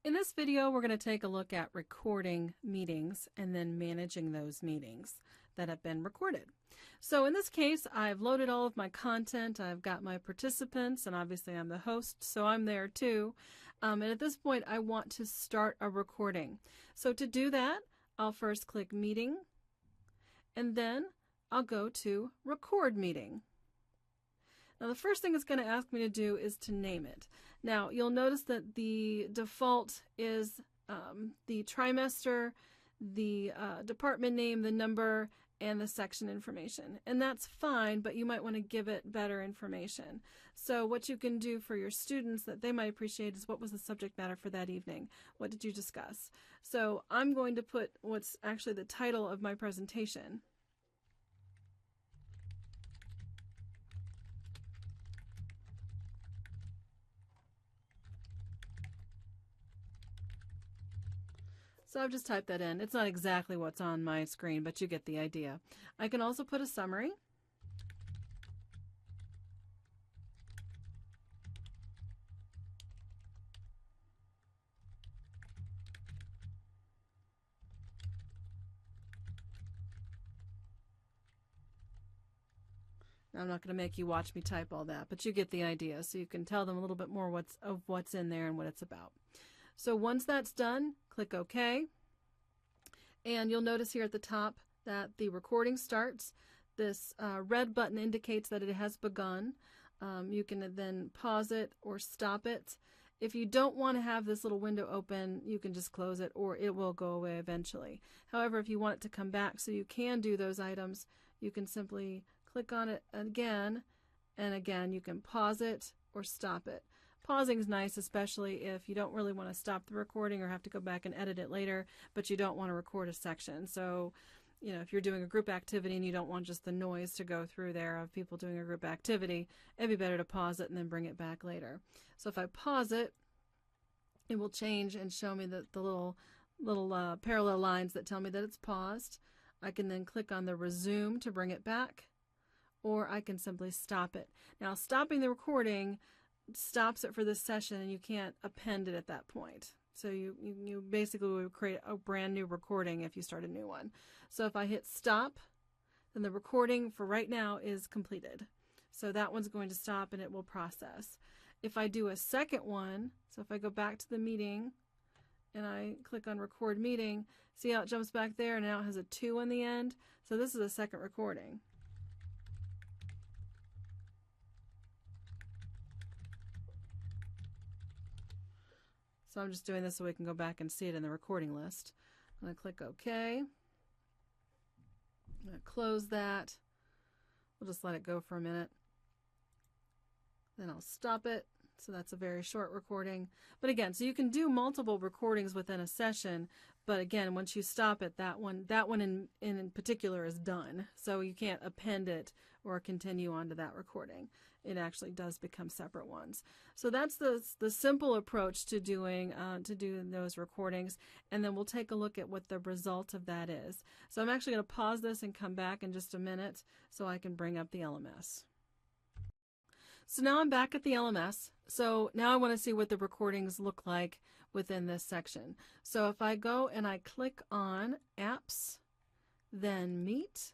In this video, we're going to take a look at recording meetings and then managing those meetings that have been recorded. So in this case, I've loaded all of my content. I've got my participants, and obviously I'm the host, so I'm there too. And at this point, I want to start a recording. So to do that, I'll first click Meeting, and then I'll go to Record Meeting. Now the first thing it's going to ask me to do is to name it. Now you'll notice that the default is the trimester, the department name, the number, and the section information. And that's fine, but you might want to give it better information. So what you can do for your students that they might appreciate is, what was the subject matter for that evening? What did you discuss? So I'm going to put what's actually the title of my presentation. So I've just typed that in. It's not exactly what's on my screen, but you get the idea. I can also put a summary. Now, I'm not going to make you watch me type all that, but you get the idea. So you can tell them a little bit more of what's in there and what it's about. So once that's done, click OK. And you'll notice here at the top that the recording starts. This red button indicates that it has begun. You can then pause it or stop it. If you don't want to have this little window open, you can just close it, or it will go away eventually. However, if you want it to come back so you can do those items, you can simply click on it again, and again you can pause it or stop it. Pausing is nice, especially if you don't really want to stop the recording or have to go back and edit it later, but you don't want to record a section. So, you know, if you're doing a group activity and you don't want just the noise to go through there of people doing a group activity, it'd be better to pause it and then bring it back later. So if I pause it, it will change and show me the little parallel lines that tell me that it's paused. I can then click on the resume to bring it back, or I can simply stop it. Now, stopping the recording stops it for this session, and you can't append it at that point. So you basically would create a brand new recording if you start a new one. So if I hit stop, then the recording for right now is completed. So that one's going to stop and it will process. If I do a second one, so if I go back to the meeting and I click on record meeting, see how it jumps back there and now it has a 2 on the end? So this is a second recording. So I'm just doing this so we can go back and see it in the recording list. I'm going to click OK. I'm going to close that. We'll just let it go for a minute. Then I'll stop it. So that's a very short recording. But again, so you can do multiple recordings within a session. But again, once you stop it, that one in particular is done. So you can't append it or continue on to that recording. It actually does become separate ones. So that's the simple approach to doing those recordings. And then we'll take a look at what the result of that is. So I'm actually going to pause this and come back in just a minute so I can bring up the LMS. So now I'm back at the LMS. So now I want to see what the recordings look like within this section. So if I go and I click on Apps, then Meet,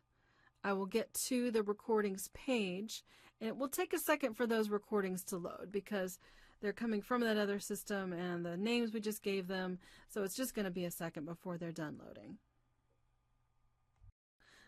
I will get to the recordings page, and it will take a second for those recordings to load because they're coming from that other system and the names we just gave them. So it's just going to be a second before they're done loading.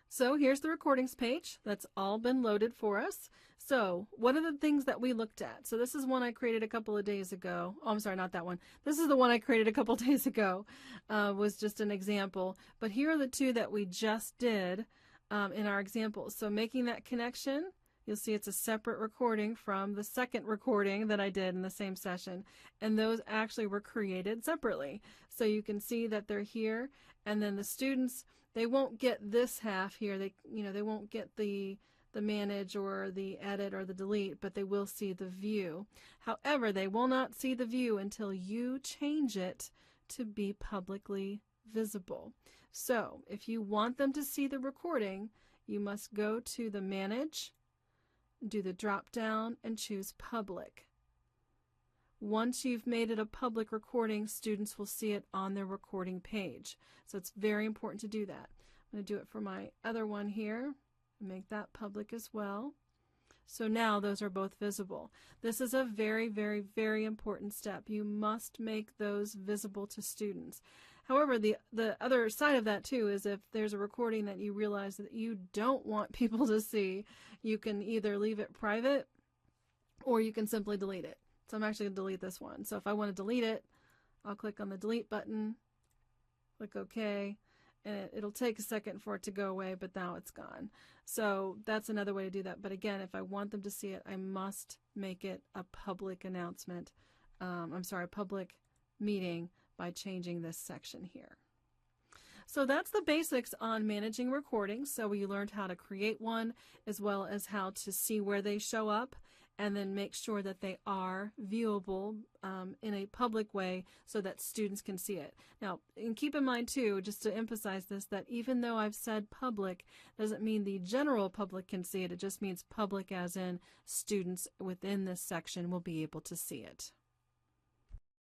So here's the recordings page. That's all been loaded for us. So what are the things that we looked at? So this is one I created a couple of days ago. Oh, I'm sorry, not that one. This is the one I created a couple of days ago. Was just an example. But here are the two that we just did in our examples. So making that connection, you'll see it's a separate recording from the second recording that I did in the same session. And those actually were created separately. So you can see that they're here. And then the students, they won't get this half here. They won't get the manage or the edit or the delete, but they will see the view. However, they will not see the view until you change it to be publicly visible. So if you want them to see the recording, you must go to the manage, do the drop down and choose public. once you've made it a public recording, students will see it on their recording page. So it's very important to do that. I'm going to do it for my other one here. Make that public as well. So now those are both visible. This is a very, very, very important step. You must make those visible to students. However, the other side of that too is if there's a recording that you realize that you don't want people to see, you can either leave it private or you can simply delete it. So I'm actually going to delete this one. So if I want to delete it, I'll click on the delete button, click OK, and it'll take a second for it to go away, but now it's gone. So that's another way to do that. But again, if I want them to see it, I must make it a public announcement. A public meeting by changing this section here. So that's the basics on managing recordings. So you learned how to create one as well as how to see where they show up and then make sure that they are viewable in a public way so that students can see it. Now, and keep in mind too, just to emphasize this, that even though I've said public, doesn't mean the general public can see it. It just means public as in students within this section will be able to see it.